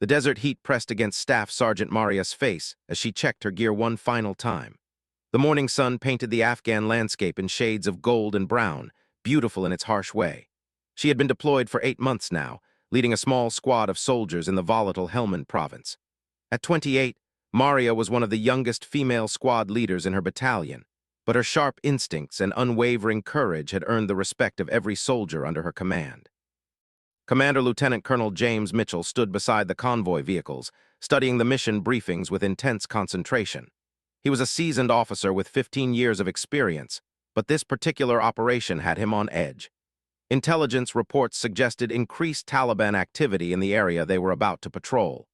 The desert heat pressed against Staff Sergeant Maria's face as she checked her gear one final time. The morning sun painted the Afghan landscape in shades of gold and brown, beautiful in its harsh way. She had been deployed for 8 months now, leading a small squad of soldiers in the volatile Helmand province. At 28, Maria was one of the youngest female squad leaders in her battalion, but her sharp instincts and unwavering courage had earned the respect of every soldier under her command. Commander Lieutenant Colonel James Mitchell stood beside the convoy vehicles, studying the mission briefings with intense concentration. He was a seasoned officer with 15 years of experience, but this particular operation had him on edge. Intelligence reports suggested increased Taliban activity in the area they were about to patrol.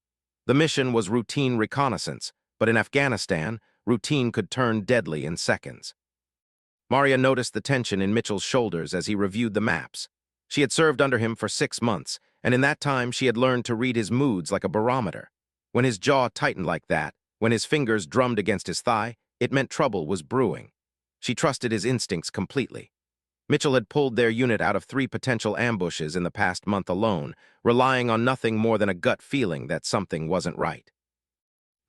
The mission was routine reconnaissance, but in Afghanistan, routine could turn deadly in seconds. Maria noticed the tension in Mitchell's shoulders as he reviewed the maps. She had served under him for 6 months, and in that time she had learned to read his moods like a barometer. When his jaw tightened like that, when his fingers drummed against his thigh, it meant trouble was brewing. She trusted his instincts completely. Mitchell had pulled their unit out of 3 potential ambushes in the past month alone, relying on nothing more than a gut feeling that something wasn't right.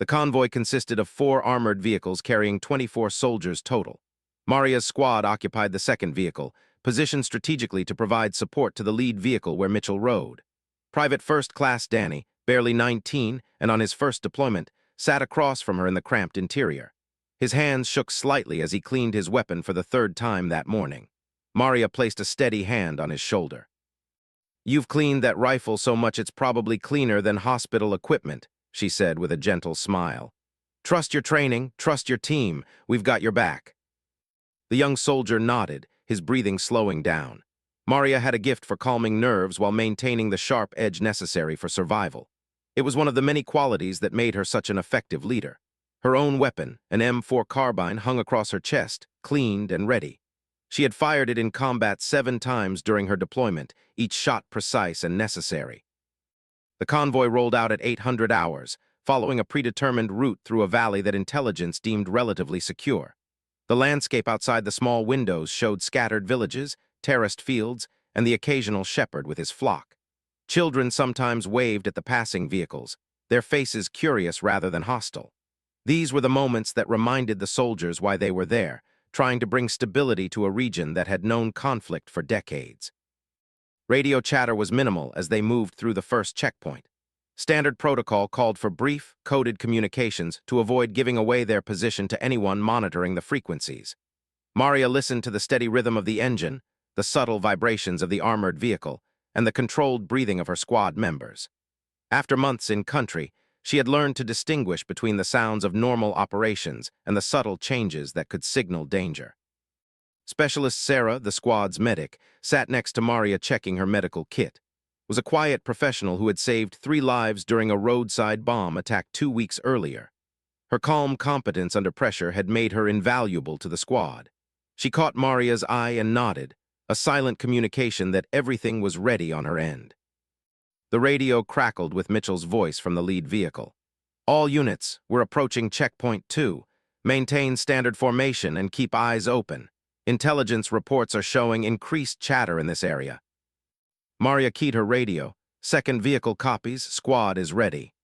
The convoy consisted of 4 armored vehicles carrying 24 soldiers total. Maria's squad occupied the second vehicle, positioned strategically to provide support to the lead vehicle where Mitchell rode. Private First Class Danny, barely 19 and on his first deployment, sat across from her in the cramped interior. His hands shook slightly as he cleaned his weapon for the 3rd time that morning. Maria placed a steady hand on his shoulder. "You've cleaned that rifle so much it's probably cleaner than hospital equipment," she said with a gentle smile. "Trust your training, trust your team, we've got your back." The young soldier nodded, his breathing slowing down. Maria had a gift for calming nerves while maintaining the sharp edge necessary for survival. It was one of the many qualities that made her such an effective leader. Her own weapon, an M4 carbine, hung across her chest, cleaned and ready. She had fired it in combat 7 times during her deployment, each shot precise and necessary. The convoy rolled out at 800 hours, following a predetermined route through a valley that intelligence deemed relatively secure. The landscape outside the small windows showed scattered villages, terraced fields, and the occasional shepherd with his flock. Children sometimes waved at the passing vehicles, their faces curious rather than hostile. These were the moments that reminded the soldiers why they were there, trying to bring stability to a region that had known conflict for decades. Radio chatter was minimal as they moved through the first checkpoint. Standard protocol called for brief, coded communications to avoid giving away their position to anyone monitoring the frequencies. Maria listened to the steady rhythm of the engine, the subtle vibrations of the armored vehicle, and the controlled breathing of her squad members. After months in country, she had learned to distinguish between the sounds of normal operations and the subtle changes that could signal danger. Specialist Sarah, the squad's medic, sat next to Maria checking her medical kit. Was a quiet professional who had saved 3 lives during a roadside bomb attack 2 weeks earlier. Her calm competence under pressure had made her invaluable to the squad. She caught Maria's eye and nodded, a silent communication that everything was ready on her end. The radio crackled with Mitchell's voice from the lead vehicle. "All units, we're approaching checkpoint 2. Maintain standard formation and keep eyes open. Intelligence reports are showing increased chatter in this area." Maria keyed her radio. "Second vehicle copies, squad is ready."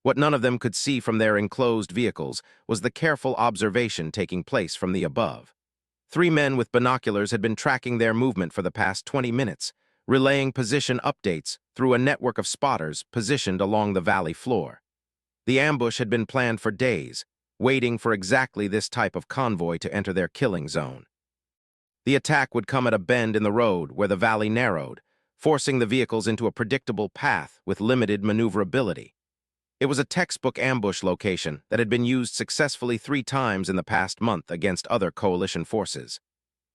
What none of them could see from their enclosed vehicles was the careful observation taking place from the above. 3 men with binoculars had been tracking their movement for the past 20 minutes, relaying position updates through a network of spotters positioned along the valley floor. The ambush had been planned for days, waiting for exactly this type of convoy to enter their killing zone. The attack would come at a bend in the road where the valley narrowed, forcing the vehicles into a predictable path with limited maneuverability. It was a textbook ambush location that had been used successfully 3 times in the past month against other coalition forces.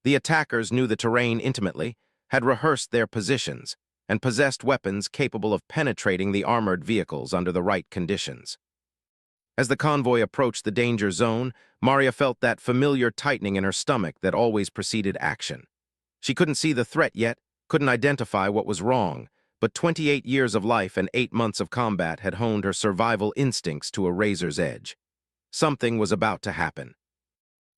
The attackers knew the terrain intimately, had rehearsed their positions, and possessed weapons capable of penetrating the armored vehicles under the right conditions. As the convoy approached the danger zone, Maria felt that familiar tightening in her stomach that always preceded action. She couldn't see the threat yet, couldn't identify what was wrong, but 28 years of life and 8 months of combat had honed her survival instincts to a razor's edge. Something was about to happen.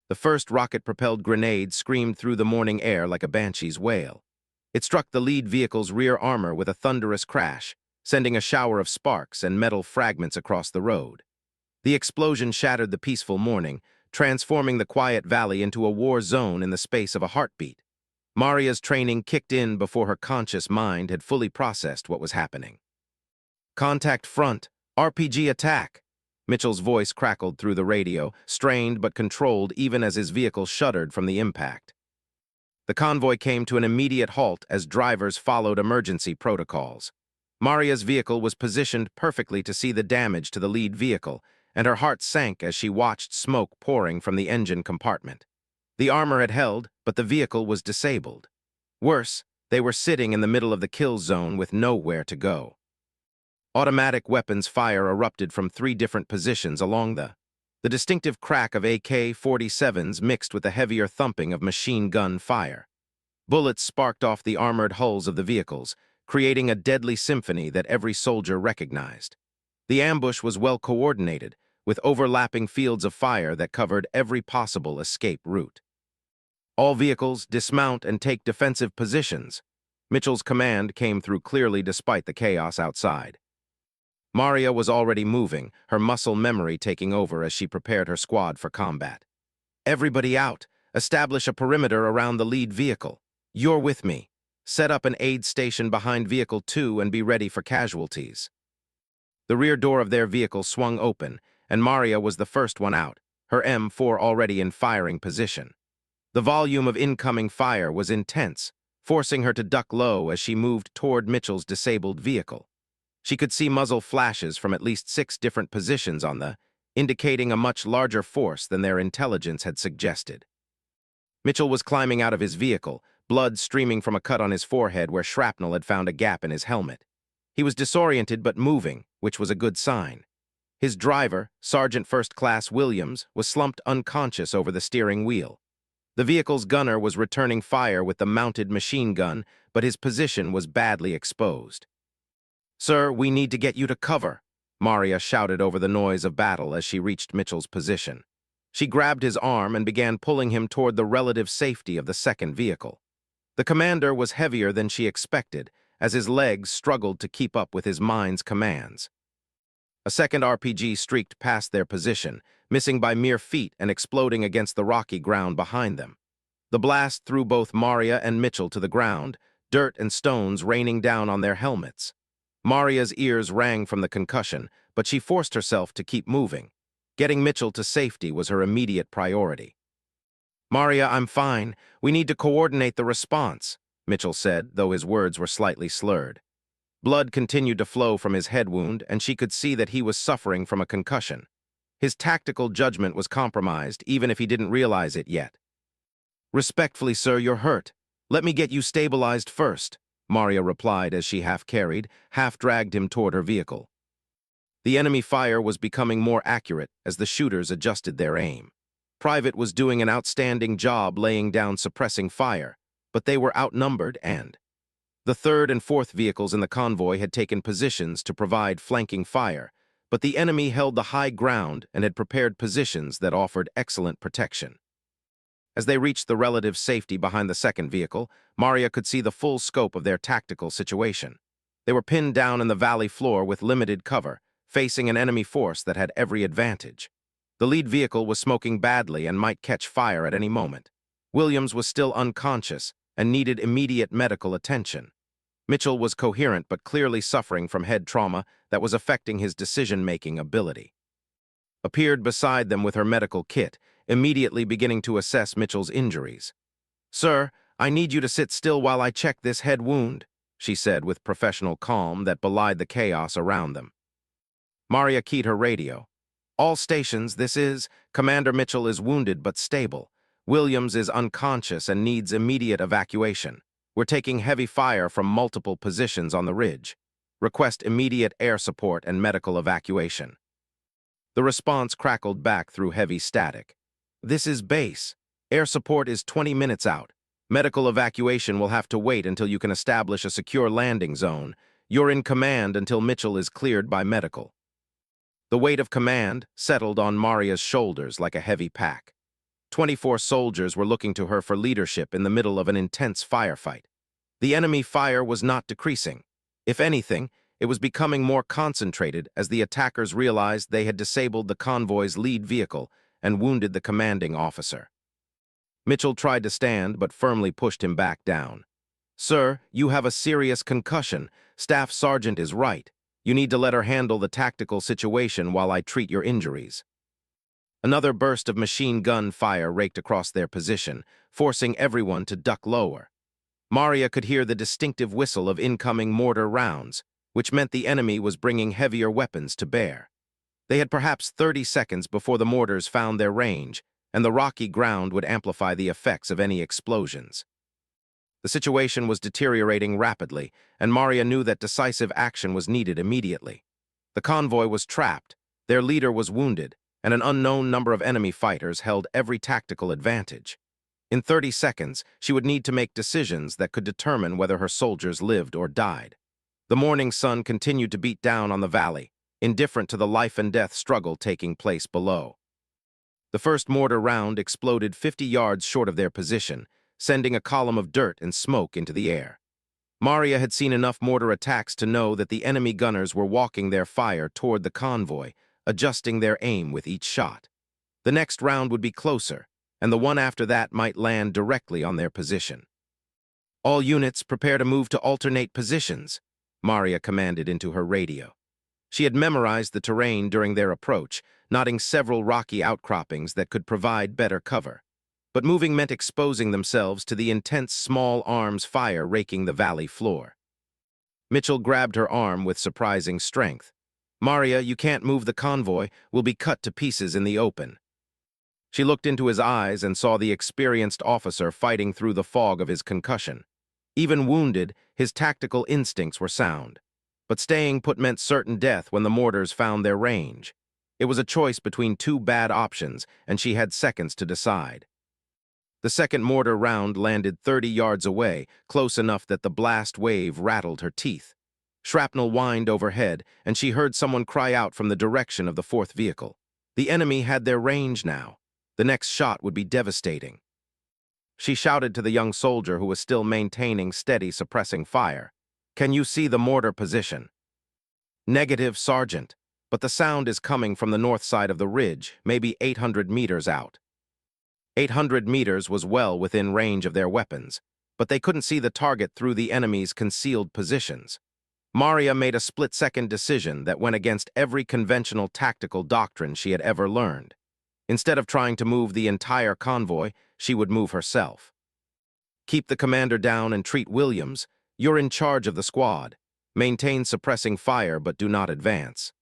The first rocket-propelled grenade screamed through the morning air like a banshee's wail. It struck the lead vehicle's rear armor with a thunderous crash, sending a shower of sparks and metal fragments across the road. The explosion shattered the peaceful morning, transforming the quiet valley into a war zone in the space of a heartbeat. Maria's training kicked in before her conscious mind had fully processed what was happening. "Contact front! RPG attack!" Mitchell's voice crackled through the radio, strained but controlled even as his vehicle shuddered from the impact. The convoy came to an immediate halt as drivers followed emergency protocols. Maria's vehicle was positioned perfectly to see the damage to the lead vehicle, and her heart sank as she watched smoke pouring from the engine compartment. The armor had held, but the vehicle was disabled. Worse, they were sitting in the middle of the kill zone with nowhere to go. Automatic weapons fire erupted from 3 different positions along the distinctive crack of AK-47s mixed with the heavier thumping of machine gun fire. Bullets sparked off the armored hulls of the vehicles, creating a deadly symphony that every soldier recognized. The ambush was well coordinated, with overlapping fields of fire that covered every possible escape route. "All vehicles, dismount and take defensive positions." Mitchell's command came through clearly despite the chaos outside. Maria was already moving, her muscle memory taking over as she prepared her squad for combat. "Everybody out. Establish a perimeter around the lead vehicle. You're with me. Set up an aid station behind Vehicle 2 and be ready for casualties." The rear door of their vehicle swung open, and Maria was the first one out, her M4 already in firing position. The volume of incoming fire was intense, forcing her to duck low as she moved toward Mitchell's disabled vehicle. She could see muzzle flashes from at least 6 different positions on indicating a much larger force than their intelligence had suggested. Mitchell was climbing out of his vehicle, blood streaming from a cut on his forehead where shrapnel had found a gap in his helmet. He was disoriented but moving, which was a good sign. His driver, Sergeant First Class Williams, was slumped unconscious over the steering wheel. The vehicle's gunner was returning fire with the mounted machine gun, but his position was badly exposed. "Sir, we need to get you to cover," Maria shouted over the noise of battle as she reached Mitchell's position. She grabbed his arm and began pulling him toward the relative safety of the second vehicle. The commander was heavier than she expected, as his legs struggled to keep up with his mind's commands. A second RPG streaked past their position, missing by mere feet and exploding against the rocky ground behind them. The blast threw both Maria and Mitchell to the ground, dirt and stones raining down on their helmets. Maria's ears rang from the concussion, but she forced herself to keep moving. Getting Mitchell to safety was her immediate priority. "Maria, I'm fine. We need to coordinate the response," Mitchell said, though his words were slightly slurred. Blood continued to flow from his head wound, and she could see that he was suffering from a concussion. His tactical judgment was compromised, even if he didn't realize it yet. "Respectfully, sir, you're hurt. Let me get you stabilized first," Maria replied as she half-carried, half-dragged him toward her vehicle. The enemy fire was becoming more accurate as the shooters adjusted their aim. Private was doing an outstanding job laying down suppressing fire, but they were outnumbered and the third and fourth vehicles in the convoy had taken positions to provide flanking fire, but the enemy held the high ground and had prepared positions that offered excellent protection. As they reached the relative safety behind the second vehicle, Maria could see the full scope of their tactical situation. They were pinned down in the valley floor with limited cover, facing an enemy force that had every advantage. The lead vehicle was smoking badly and might catch fire at any moment. Williams was still unconscious and needed immediate medical attention. Mitchell was coherent but clearly suffering from head trauma that was affecting his decision-making ability. Appeared beside them with her medical kit, immediately beginning to assess Mitchell's injuries. "Sir, I need you to sit still while I check this head wound," she said with professional calm that belied the chaos around them. Maria keyed her radio. "All stations, this is, Commander Mitchell is wounded but stable. Williams is unconscious and needs immediate evacuation. We're taking heavy fire from multiple positions on the ridge. Request immediate air support and medical evacuation." The response crackled back through heavy static. "This is base. Air support is 20 minutes out. Medical evacuation will have to wait until you can establish a secure landing zone. You're in command until Mitchell is cleared by medical." The weight of command settled on Maria's shoulders like a heavy pack. 24 soldiers were looking to her for leadership in the middle of an intense firefight. The enemy fire was not decreasing. If anything, It was becoming more concentrated as the attackers realized they had disabled the convoy's lead vehicle and wounded the commanding officer. Mitchell tried to stand, but firmly pushed him back down. "Sir, you have a serious concussion. Staff Sergeant is right. You need to let her handle the tactical situation while I treat your injuries." Another burst of machine gun fire raked across their position, forcing everyone to duck lower. Maria could hear the distinctive whistle of incoming mortar rounds, which meant the enemy was bringing heavier weapons to bear. They had perhaps 30 seconds before the mortars found their range, and the rocky ground would amplify the effects of any explosions. The situation was deteriorating rapidly, and Maria knew that decisive action was needed immediately. The convoy was trapped, their leader was wounded, and an unknown number of enemy fighters held every tactical advantage. In 30 seconds, she would need to make decisions that could determine whether her soldiers lived or died. The morning sun continued to beat down on the valley, indifferent to the life-and-death struggle taking place below. The first mortar round exploded 50 yards short of their position, sending a column of dirt and smoke into the air. Maria had seen enough mortar attacks to know that the enemy gunners were walking their fire toward the convoy, adjusting their aim with each shot. The next round would be closer, and the one after that might land directly on their position. "All units prepare to move to alternate positions," Maria commanded into her radio. She had memorized the terrain during their approach, noting several rocky outcroppings that could provide better cover. But moving meant exposing themselves to the intense small arms fire raking the valley floor. Mitchell grabbed her arm with surprising strength. "Maria, you can't move the convoy. We'll be cut to pieces in the open." She looked into his eyes and saw the experienced officer fighting through the fog of his concussion. Even wounded, his tactical instincts were sound. But staying put meant certain death when the mortars found their range. It was a choice between two bad options, and she had seconds to decide. The second mortar round landed 30 yards away, close enough that the blast wave rattled her teeth. Shrapnel whined overhead, and she heard someone cry out from the direction of the fourth vehicle. The enemy had their range now. The next shot would be devastating. She shouted to the young soldier who was still maintaining steady, suppressing fire. "Can you see the mortar position?" "Negative, Sergeant, but the sound is coming from the north side of the ridge, maybe 800 meters out." 800 meters was well within range of their weapons, but they couldn't see the target through the enemy's concealed positions. Maria made a split-second decision that went against every conventional tactical doctrine she had ever learned. Instead of trying to move the entire convoy, she would move herself. "Keep the commander down and treat Williams. You're in charge of the squad. Maintain suppressing fire, but do not advance."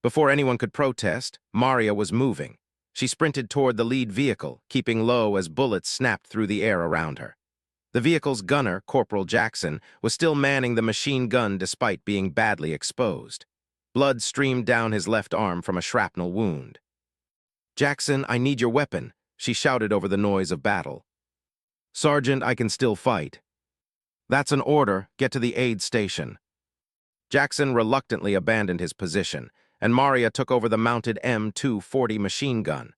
Before anyone could protest, Maria was moving. She sprinted toward the lead vehicle, keeping low as bullets snapped through the air around her. The vehicle's gunner, Corporal Jackson, was still manning the machine gun despite being badly exposed. Blood streamed down his left arm from a shrapnel wound. "Jackson, I need your weapon," she shouted over the noise of battle. "Sergeant, I can still fight." "That's an order. Get to the aid station." Jackson reluctantly abandoned his position, and Maria took over the mounted M240 machine gun.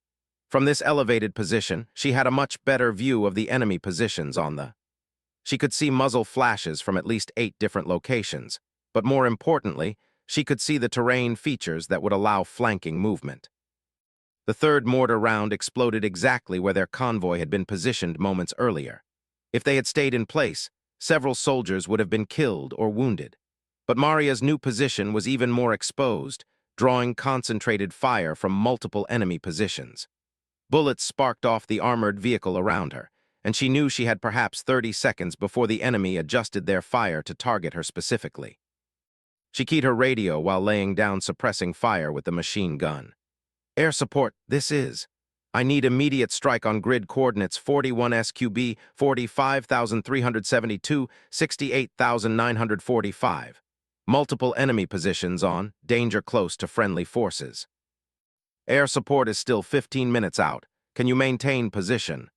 From this elevated position, she had a much better view of the enemy positions on the. She could see muzzle flashes from at least 8 different locations, but more importantly, she could see the terrain features that would allow flanking movement. The third mortar round exploded exactly where their convoy had been positioned moments earlier. If they had stayed in place, several soldiers would have been killed or wounded. But Maria's new position was even more exposed, drawing concentrated fire from multiple enemy positions. Bullets sparked off the armored vehicle around her, and she knew she had perhaps 30 seconds before the enemy adjusted their fire to target her specifically. She keyed her radio while laying down suppressing fire with the machine gun. "Air support, this is. I need immediate strike on grid coordinates 41 SQB, 45,372, 68,945. Multiple enemy positions on, danger close to friendly forces. Air support is still 15 minutes out. Can you maintain position?"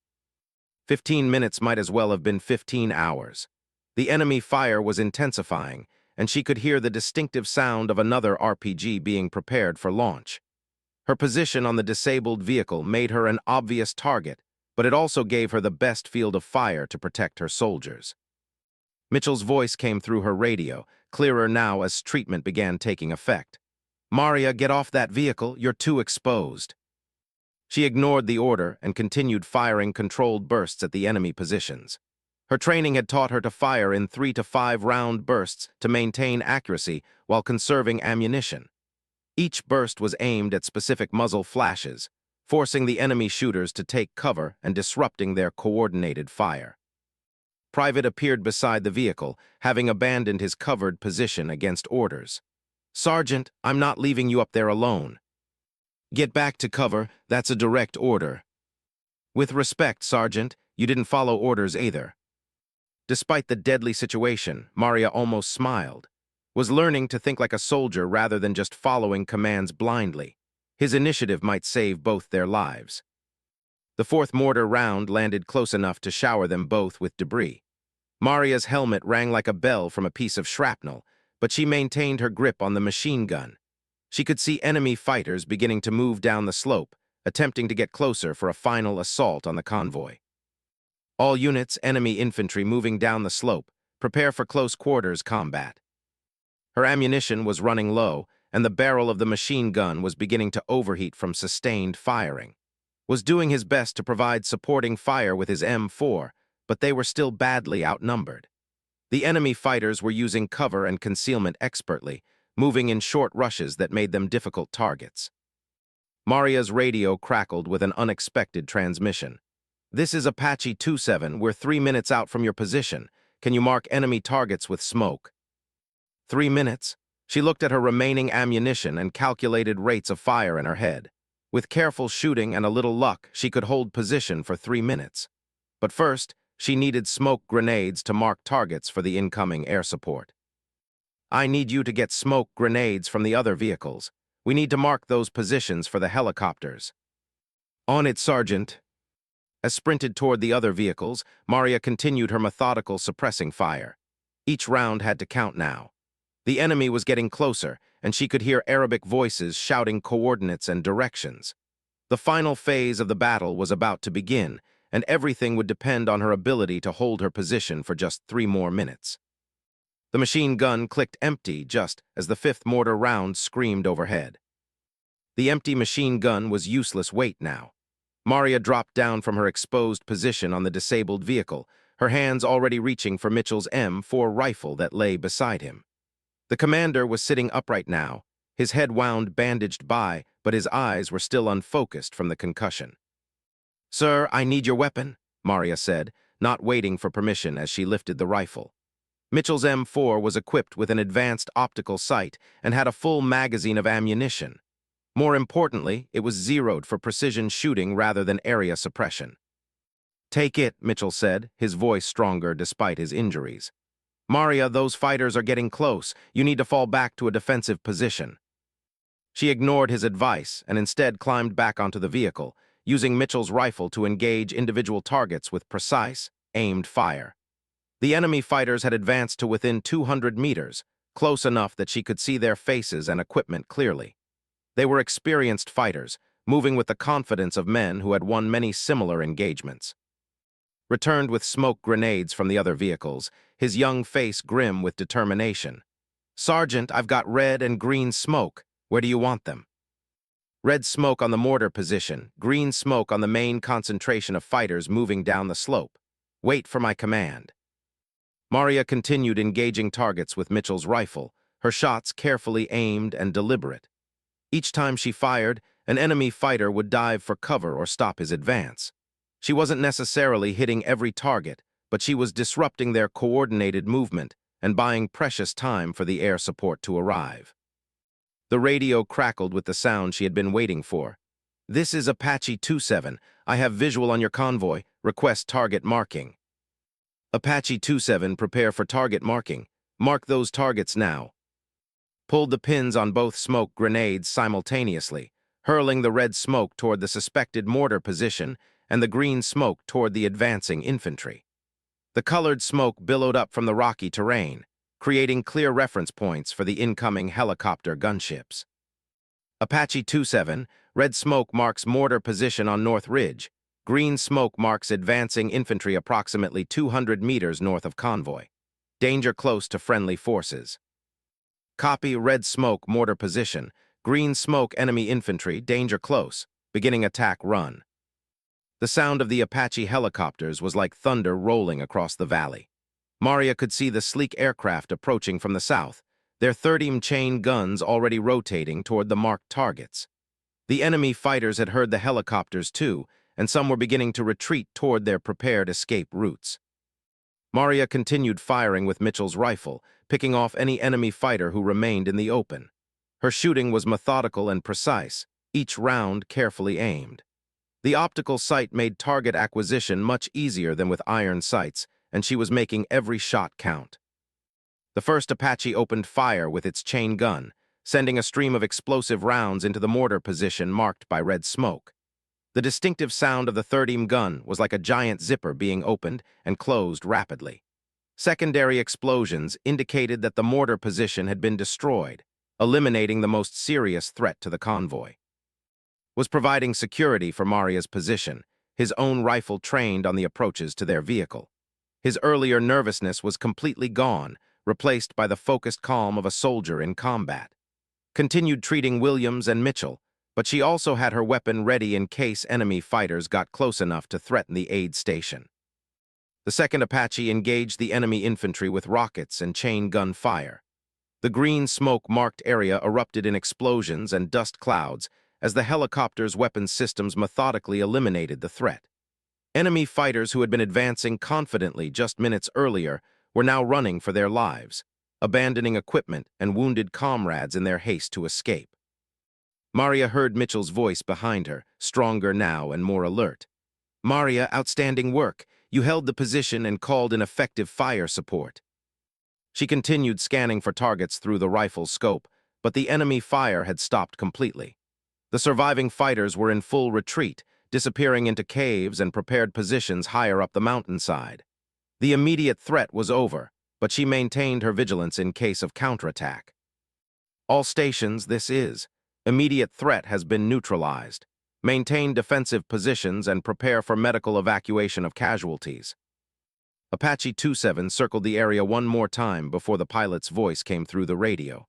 15 minutes might as well have been 15 hours. The enemy fire was intensifying, and she could hear the distinctive sound of another RPG being prepared for launch. Her position on the disabled vehicle made her an obvious target, but it also gave her the best field of fire to protect her soldiers. Mitchell's voice came through her radio, clearer now as treatment began taking effect. "Maria, get off that vehicle, you're too exposed." She ignored the order and continued firing controlled bursts at the enemy positions. Her training had taught her to fire in 3 to 5 round bursts to maintain accuracy while conserving ammunition. Each burst was aimed at specific muzzle flashes, forcing the enemy shooters to take cover and disrupting their coordinated fire. Private appeared beside the vehicle, having abandoned his covered position against orders. "Sergeant, I'm not leaving you up there alone." "Get back to cover, that's a direct order." "With respect, Sergeant, you didn't follow orders either." Despite the deadly situation, Maria almost smiled, was learning to think like a soldier rather than just following commands blindly. His initiative might save both their lives. The fourth mortar round landed close enough to shower them both with debris. Maria's helmet rang like a bell from a piece of shrapnel, but she maintained her grip on the machine gun. She could see enemy fighters beginning to move down the slope, attempting to get closer for a final assault on the convoy. "All units, enemy infantry moving down the slope. Prepare for close quarters combat." Her ammunition was running low, and the barrel of the machine gun was beginning to overheat from sustained firing. Was doing his best to provide supporting fire with his M4, but they were still badly outnumbered. The enemy fighters were using cover and concealment expertly, moving in short rushes that made them difficult targets. Maria's radio crackled with an unexpected transmission. "This is Apache 27. We're 3 minutes out from your position. Can you mark enemy targets with smoke?" 3 minutes? She looked at her remaining ammunition and calculated rates of fire in her head. With careful shooting and a little luck, she could hold position for 3 minutes. But first, she needed smoke grenades to mark targets for the incoming air support. "I need you to get smoke grenades from the other vehicles. We need to mark those positions for the helicopters." "On it, Sergeant." As sprinted toward the other vehicles, Maria continued her methodical suppressing fire. Each round had to count now. The enemy was getting closer, and she could hear Arabic voices shouting coordinates and directions. The final phase of the battle was about to begin, and everything would depend on her ability to hold her position for just 3 more minutes. The machine gun clicked empty just as the 5th mortar round screamed overhead. The empty machine gun was useless weight now. Maria dropped down from her exposed position on the disabled vehicle, her hands already reaching for Mitchell's M4 rifle that lay beside him. The commander was sitting upright now, his head wound bandaged by, but his eyes were still unfocused from the concussion. "Sir, I need your weapon," Maria said, not waiting for permission as she lifted the rifle. Mitchell's M4 was equipped with an advanced optical sight and had a full magazine of ammunition. More importantly, it was zeroed for precision shooting rather than area suppression. "Take it," Mitchell said, his voice stronger despite his injuries. "Maria, those fighters are getting close. You need to fall back to a defensive position." She ignored his advice and instead climbed back onto the vehicle, using Mitchell's rifle to engage individual targets with precise, aimed fire. The enemy fighters had advanced to within 200 meters, close enough that she could see their faces and equipment clearly. They were experienced fighters, moving with the confidence of men who had won many similar engagements. Returned with smoke grenades from the other vehicles, his young face grim with determination. "Sergeant, I've got red and green smoke. Where do you want them?" "Red smoke on the mortar position, green smoke on the main concentration of fighters moving down the slope. Wait for my command." Maria continued engaging targets with Mitchell's rifle, her shots carefully aimed and deliberate. Each time she fired, an enemy fighter would dive for cover or stop his advance. She wasn't necessarily hitting every target, but she was disrupting their coordinated movement and buying precious time for the air support to arrive. The radio crackled with the sound she had been waiting for. "This is Apache 27. I have visual on your convoy. Request target marking." "Apache 27, prepare for target marking. Mark those targets now." Pulled the pins on both smoke grenades simultaneously, hurling the red smoke toward the suspected mortar position and the green smoke toward the advancing infantry. The colored smoke billowed up from the rocky terrain, creating clear reference points for the incoming helicopter gunships. "Apache 27, red smoke marks mortar position on North Ridge. Green smoke marks advancing infantry approximately 200 meters north of convoy. Danger close to friendly forces." Copy red smoke mortar position. Green smoke enemy infantry, danger close. Beginning attack run. The sound of the Apache helicopters was like thunder rolling across the valley. Maria could see the sleek aircraft approaching from the south, their 30 chain guns already rotating toward the marked targets. The enemy fighters had heard the helicopters too, and some were beginning to retreat toward their prepared escape routes. Maria continued firing with Mitchell's rifle, picking off any enemy fighter who remained in the open. Her shooting was methodical and precise, each round carefully aimed. The optical sight made target acquisition much easier than with iron sights, and she was making every shot count. The first Apache opened fire with its chain gun, sending a stream of explosive rounds into the mortar position marked by red smoke. The distinctive sound of the 30 gun was like a giant zipper being opened and closed rapidly. Secondary explosions indicated that the mortar position had been destroyed, eliminating the most serious threat to the convoy. Was providing security for Maria's position, his own rifle trained on the approaches to their vehicle. His earlier nervousness was completely gone, replaced by the focused calm of a soldier in combat. Continued treating Williams and Mitchell, but she also had her weapon ready in case enemy fighters got close enough to threaten the aid station. The second Apache engaged the enemy infantry with rockets and chain gun fire. The green smoke-marked area erupted in explosions and dust clouds as the helicopter's weapons systems methodically eliminated the threat. Enemy fighters who had been advancing confidently just minutes earlier were now running for their lives, abandoning equipment and wounded comrades in their haste to escape. Maria heard Mitchell's voice behind her, stronger now and more alert. "Maria, outstanding work. You held the position and called in effective fire support." She continued scanning for targets through the rifle's scope, but the enemy fire had stopped completely. The surviving fighters were in full retreat, disappearing into caves and prepared positions higher up the mountainside. The immediate threat was over, but she maintained her vigilance in case of counterattack. "All stations, this is. Immediate threat has been neutralized. Maintain defensive positions and prepare for medical evacuation of casualties." Apache 27 circled the area one more time before the pilot's voice came through the radio.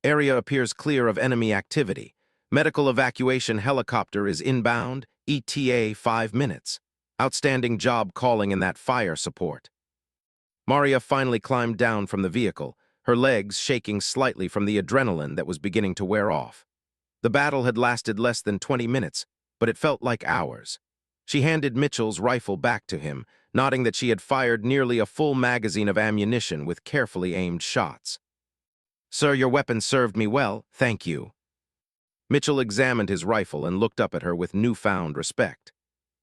"Area appears clear of enemy activity. Medical evacuation helicopter is inbound, ETA 5 minutes. Outstanding job calling in that fire support." Maria finally climbed down from the vehicle, her legs shaking slightly from the adrenaline that was beginning to wear off. The battle had lasted less than 20 minutes, but it felt like hours. She handed Mitchell's rifle back to him, noting that she had fired nearly a full magazine of ammunition with carefully aimed shots. "Sir, your weapon served me well, thank you." Mitchell examined his rifle and looked up at her with newfound respect.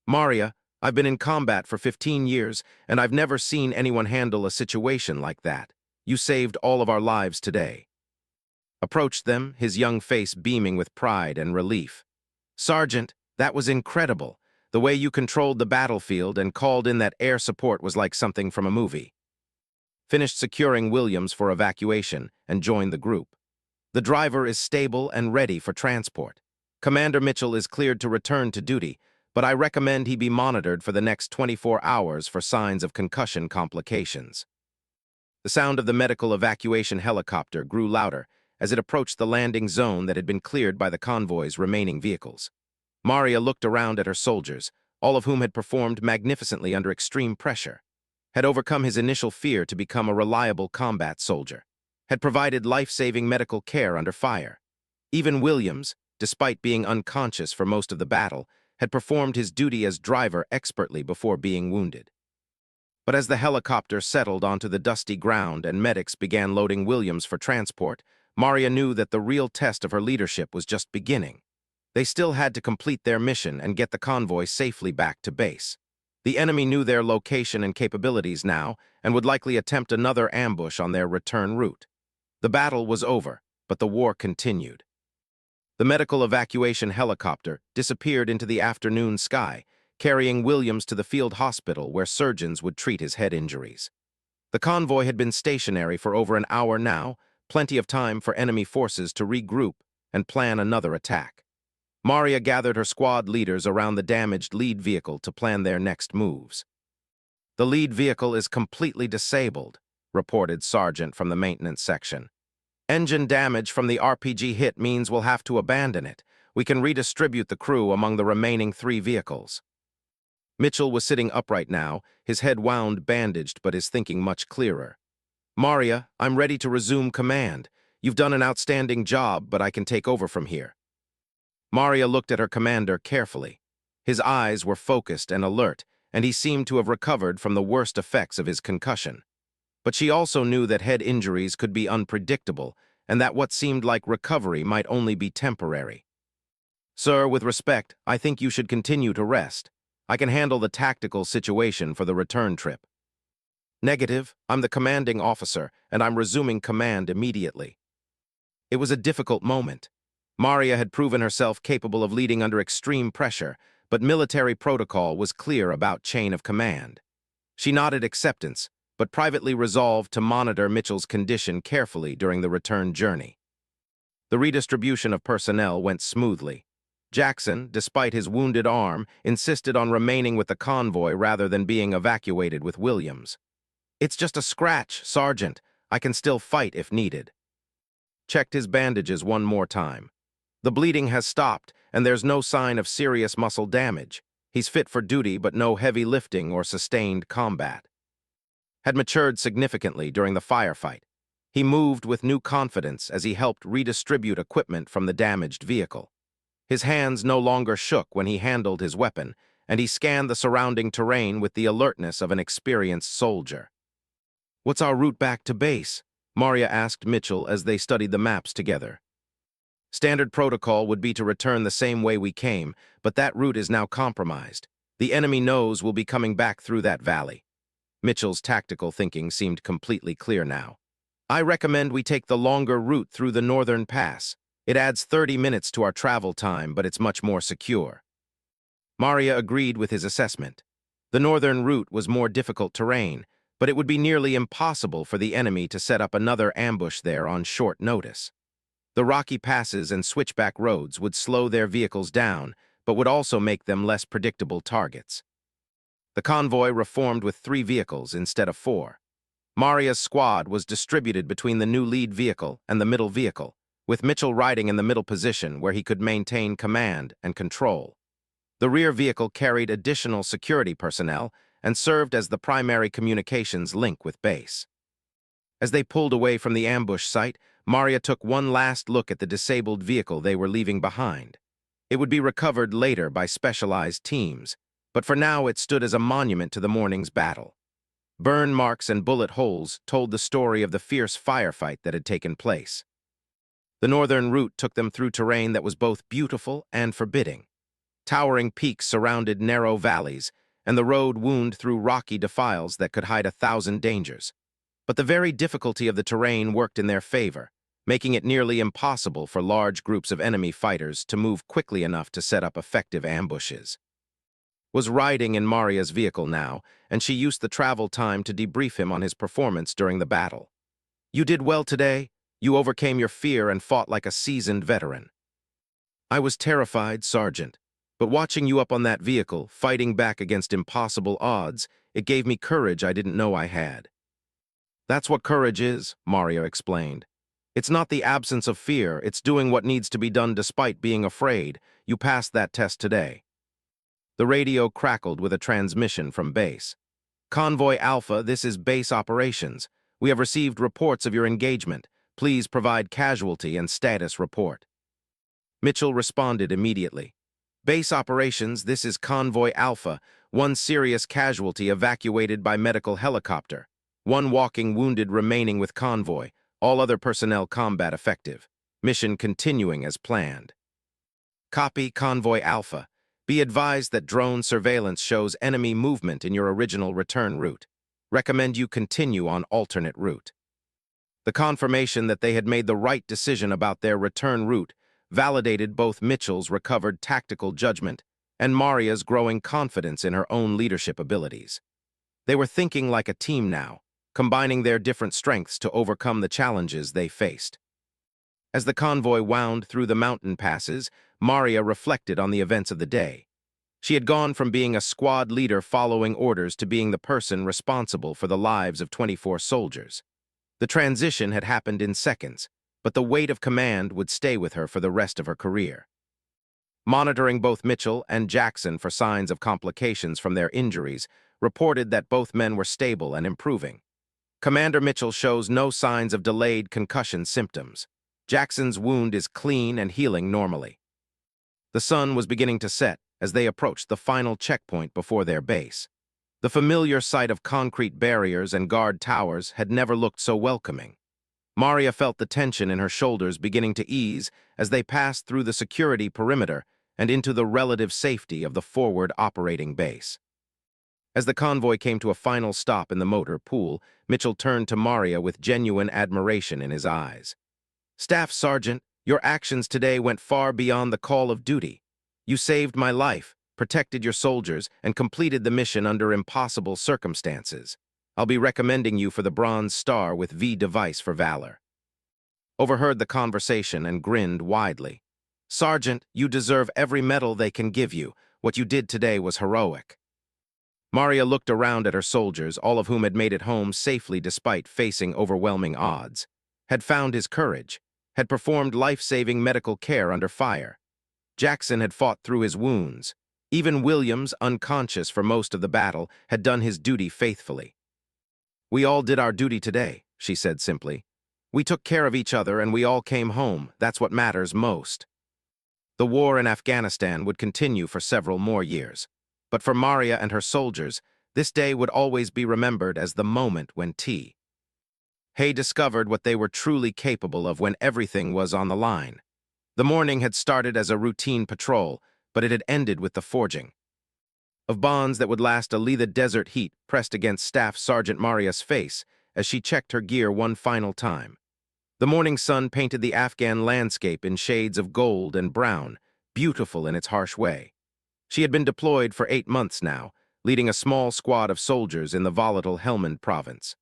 "Maria, I've been in combat for 15 years, and I've never seen anyone handle a situation like that. You saved all of our lives today." Approached them, his young face beaming with pride and relief. "Sergeant, that was incredible. The way you controlled the battlefield and called in that air support was like something from a movie." Finished securing Williams for evacuation and joined the group. "The driver is stable and ready for transport. Commander Mitchell is cleared to return to duty, but I recommend he be monitored for the next 24 hours for signs of concussion complications." The sound of the medical evacuation helicopter grew louder as it approached the landing zone that had been cleared by the convoy's remaining vehicles. Maria looked around at her soldiers, all of whom had performed magnificently under extreme pressure, had overcome his initial fear to become a reliable combat soldier, had provided life-saving medical care under fire. Even Williams, despite being unconscious for most of the battle, had performed his duty as driver expertly before being wounded. But as the helicopter settled onto the dusty ground and medics began loading Williams for transport, Maria knew that the real test of her leadership was just beginning. They still had to complete their mission and get the convoy safely back to base. The enemy knew their location and capabilities now and would likely attempt another ambush on their return route. The battle was over, but the war continued. The medical evacuation helicopter disappeared into the afternoon sky, carrying Williams to the field hospital where surgeons would treat his head injuries. The convoy had been stationary for over an hour now, plenty of time for enemy forces to regroup and plan another attack. Maria gathered her squad leaders around the damaged lead vehicle to plan their next moves. "The lead vehicle is completely disabled," reported Sergeant from the maintenance section. Engine damage from the RPG hit means we'll have to abandon it. We can redistribute the crew among the remaining 3 vehicles. Mitchell was sitting upright now, his head wound bandaged but his thinking much clearer. Maria, I'm ready to resume command. You've done an outstanding job, but I can take over from here. Maria looked at her commander carefully. His eyes were focused and alert, and he seemed to have recovered from the worst effects of his concussion. But she also knew that head injuries could be unpredictable, and that what seemed like recovery might only be temporary. Sir, with respect, I think you should continue to rest. I can handle the tactical situation for the return trip. Negative, I'm the commanding officer, and I'm resuming command immediately. It was a difficult moment. Maria had proven herself capable of leading under extreme pressure, but military protocol was clear about chain of command. She nodded acceptance, but privately resolved to monitor Mitchell's condition carefully during the return journey. The redistribution of personnel went smoothly. Jackson, despite his wounded arm, insisted on remaining with the convoy rather than being evacuated with Williams. It's just a scratch, Sergeant. I can still fight if needed. Checked his bandages one more time. The bleeding has stopped, and there's no sign of serious muscle damage. He's fit for duty, but no heavy lifting or sustained combat. Had matured significantly during the firefight. He moved with new confidence as he helped redistribute equipment from the damaged vehicle. His hands no longer shook when he handled his weapon, and he scanned the surrounding terrain with the alertness of an experienced soldier. "What's our route back to base?" Maria asked Mitchell as they studied the maps together. "Standard protocol would be to return the same way we came, but that route is now compromised. The enemy knows we'll be coming back through that valley." Mitchell's tactical thinking seemed completely clear now. "I recommend we take the longer route through the northern pass. It adds 30 minutes to our travel time, but it's much more secure." Maria agreed with his assessment. The northern route was more difficult terrain, but it would be nearly impossible for the enemy to set up another ambush there on short notice. The rocky passes and switchback roads would slow their vehicles down, but would also make them less predictable targets. The convoy reformed with 3 vehicles instead of 4. Maria's squad was distributed between the new lead vehicle and the middle vehicle, with Mitchell riding in the middle position where he could maintain command and control. The rear vehicle carried additional security personnel and served as the primary communications link with base. As they pulled away from the ambush site, Maria took one last look at the disabled vehicle they were leaving behind. It would be recovered later by specialized teams, but for now it stood as a monument to the morning's battle. Burn marks and bullet holes told the story of the fierce firefight that had taken place. The northern route took them through terrain that was both beautiful and forbidding. Towering peaks surrounded narrow valleys, and the road wound through rocky defiles that could hide 1,000 dangers. But the very difficulty of the terrain worked in their favor, making it nearly impossible for large groups of enemy fighters to move quickly enough to set up effective ambushes. Was riding in Maria's vehicle now, and she used the travel time to debrief him on his performance during the battle. "You did well today. You overcame your fear and fought like a seasoned veteran." "I was terrified, Sergeant, but watching you up on that vehicle, fighting back against impossible odds, it gave me courage I didn't know I had." "That's what courage is," Maria explained. "It's not the absence of fear, it's doing what needs to be done despite being afraid. You passed that test today." The radio crackled with a transmission from base. "Convoy Alpha, this is base operations. We have received reports of your engagement. Please provide casualty and status report." Mitchell responded immediately. "Base operations, this is Convoy Alpha. 1 serious casualty evacuated by medical helicopter. 1 walking wounded remaining with convoy. All other personnel combat effective. Mission continuing as planned." "Copy, Convoy Alpha. Be advised that drone surveillance shows enemy movement in your original return route. Recommend you continue on alternate route." The confirmation that they had made the right decision about their return route validated both Mitchell's recovered tactical judgment and Maria's growing confidence in her own leadership abilities. They were thinking like a team now, combining their different strengths to overcome the challenges they faced. As the convoy wound through the mountain passes, Maria reflected on the events of the day. She had gone from being a squad leader following orders to being the person responsible for the lives of 24 soldiers. The transition had happened in seconds, but the weight of command would stay with her for the rest of her career. Monitoring both Mitchell and Jackson for signs of complications from their injuries reported that both men were stable and improving. Commander Mitchell shows no signs of delayed concussion symptoms. Jackson's wound is clean and healing normally. The sun was beginning to set as they approached the final checkpoint before their base. The familiar sight of concrete barriers and guard towers had never looked so welcoming. Maria felt the tension in her shoulders beginning to ease as they passed through the security perimeter and into the relative safety of the forward operating base. As the convoy came to a final stop in the motor pool, Mitchell turned to Maria with genuine admiration in his eyes. "Staff Sergeant, your actions today went far beyond the call of duty. You saved my life, protected your soldiers, and completed the mission under impossible circumstances. I'll be recommending you for the Bronze Star with V device for valor." Overheard the conversation and grinned widely. "Sergeant, you deserve every medal they can give you. What you did today was heroic." Maria looked around at her soldiers, all of whom had made it home safely despite facing overwhelming odds, had found his courage, had performed life-saving medical care under fire. Jackson had fought through his wounds. Even Williams, unconscious for most of the battle, had done his duty faithfully. "We all did our duty today," she said simply. "We took care of each other and we all came home. That's what matters most." The war in Afghanistan would continue for several more years. But for Maria and her soldiers, this day would always be remembered as the moment when T. Hay discovered what they were truly capable of when everything was on the line. The morning had started as a routine patrol, but it had ended with the forging of bonds that would last. The desert heat pressed against Staff Sergeant Maria's face as she checked her gear one final time. The morning sun painted the Afghan landscape in shades of gold and brown, beautiful in its harsh way. She had been deployed for 8 months now, leading a small squad of soldiers in the volatile Helmand province.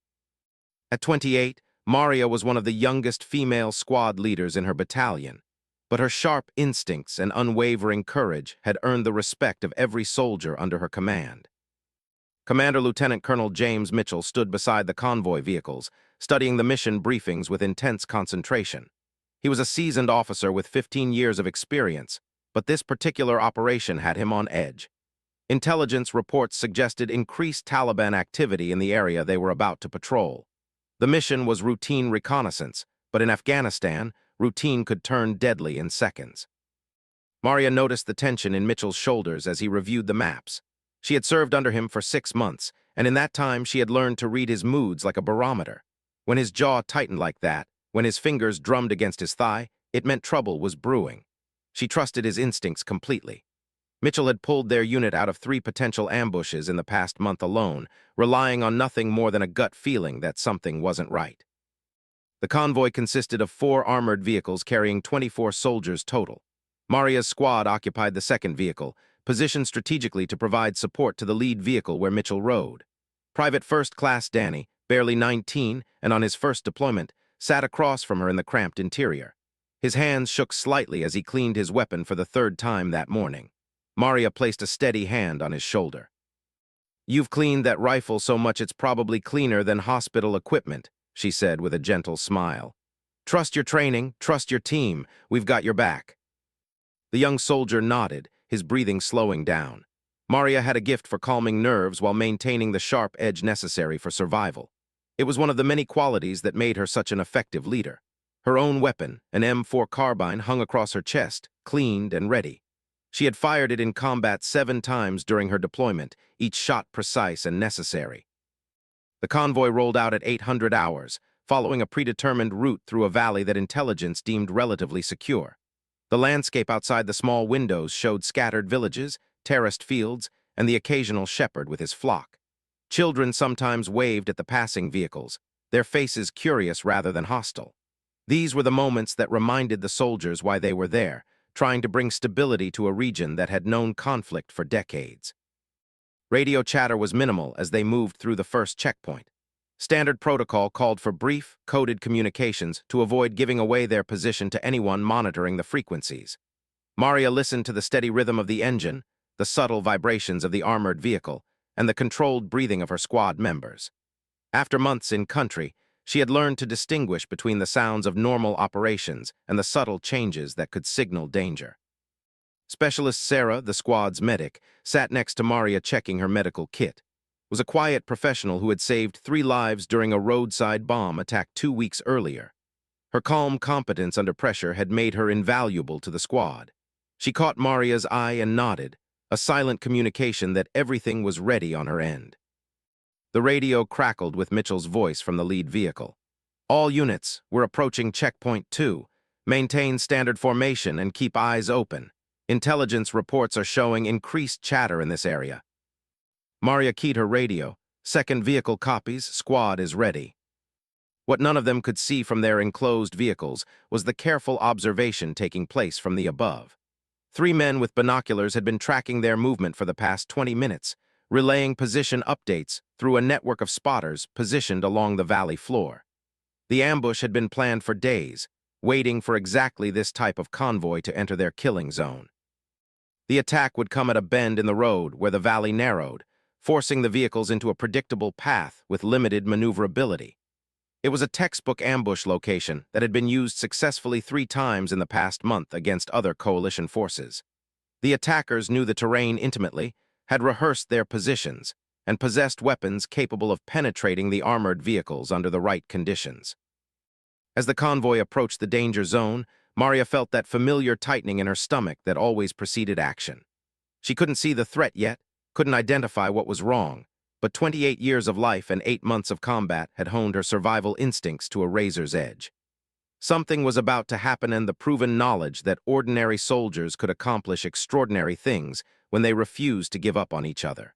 At 28, Maria was one of the youngest female squad leaders in her battalion, but her sharp instincts and unwavering courage had earned the respect of every soldier under her command. Commander Lieutenant Colonel James Mitchell stood beside the convoy vehicles, studying the mission briefings with intense concentration. He was a seasoned officer with 15 years of experience, but this particular operation had him on edge. Intelligence reports suggested increased Taliban activity in the area they were about to patrol. The mission was routine reconnaissance, but in Afghanistan, routine could turn deadly in seconds. Maria noticed the tension in Mitchell's shoulders as he reviewed the maps. She had served under him for 6 months, and in that time she had learned to read his moods like a barometer. When his jaw tightened like that, when his fingers drummed against his thigh, it meant trouble was brewing. She trusted his instincts completely. Mitchell had pulled their unit out of 3 potential ambushes in the past month alone, relying on nothing more than a gut feeling that something wasn't right. The convoy consisted of 4 armored vehicles carrying 24 soldiers total. Maria's squad occupied the second vehicle, positioned strategically to provide support to the lead vehicle where Mitchell rode. Private First Class Danny, barely 19 and on his first deployment, sat across from her in the cramped interior. His hands shook slightly as he cleaned his weapon for the 3rd time that morning. Maria placed a steady hand on his shoulder. "You've cleaned that rifle so much it's probably cleaner than hospital equipment," she said with a gentle smile. "Trust your training, trust your team. We've got your back." The young soldier nodded, his breathing slowing down. Maria had a gift for calming nerves while maintaining the sharp edge necessary for survival. It was one of the many qualities that made her such an effective leader. Her own weapon, an M4 carbine, hung across her chest, cleaned and ready. She had fired it in combat 7 times during her deployment, each shot precise and necessary. The convoy rolled out at 800 hours, following a predetermined route through a valley that intelligence deemed relatively secure. The landscape outside the small windows showed scattered villages, terraced fields, and the occasional shepherd with his flock. Children sometimes waved at the passing vehicles, their faces curious rather than hostile. These were the moments that reminded the soldiers why they were there, trying to bring stability to a region that had known conflict for decades. Radio chatter was minimal as they moved through the first checkpoint. Standard protocol called for brief, coded communications to avoid giving away their position to anyone monitoring the frequencies. Maria listened to the steady rhythm of the engine, the subtle vibrations of the armored vehicle, and the controlled breathing of her squad members. After months in country, She had learned to distinguish between the sounds of normal operations and the subtle changes that could signal danger. Specialist Sarah, the squad's medic, sat next to Maria checking her medical kit. Was a quiet professional who had saved 3 lives during a roadside bomb attack 2 weeks earlier. Her calm competence under pressure had made her invaluable to the squad. She caught Maria's eye and nodded, a silent communication that everything was ready on her end. The radio crackled with Mitchell's voice from the lead vehicle. All units, we're approaching checkpoint 2. Maintain standard formation and keep eyes open. Intelligence reports are showing increased chatter in this area. Maria keyed her radio. Second vehicle copies, squad is ready. What none of them could see from their enclosed vehicles was the careful observation taking place from the above. 3 men with binoculars had been tracking their movement for the past 20 minutes, relaying position updates through a network of spotters positioned along the valley floor. The ambush had been planned for days, waiting for exactly this type of convoy to enter their killing zone. The attack would come at a bend in the road where the valley narrowed, forcing the vehicles into a predictable path with limited maneuverability. It was a textbook ambush location that had been used successfully 3 times in the past month against other coalition forces. The attackers knew the terrain intimately, had rehearsed their positions, and possessed weapons capable of penetrating the armored vehicles under the right conditions. As the convoy approached the danger zone, Maria felt that familiar tightening in her stomach that always preceded action. She couldn't see the threat yet, couldn't identify what was wrong, but 28 years of life and 8 months of combat had honed her survival instincts to a razor's edge. Something was about to happen, and the proven knowledge that ordinary soldiers could accomplish extraordinary things when they refused to give up on each other.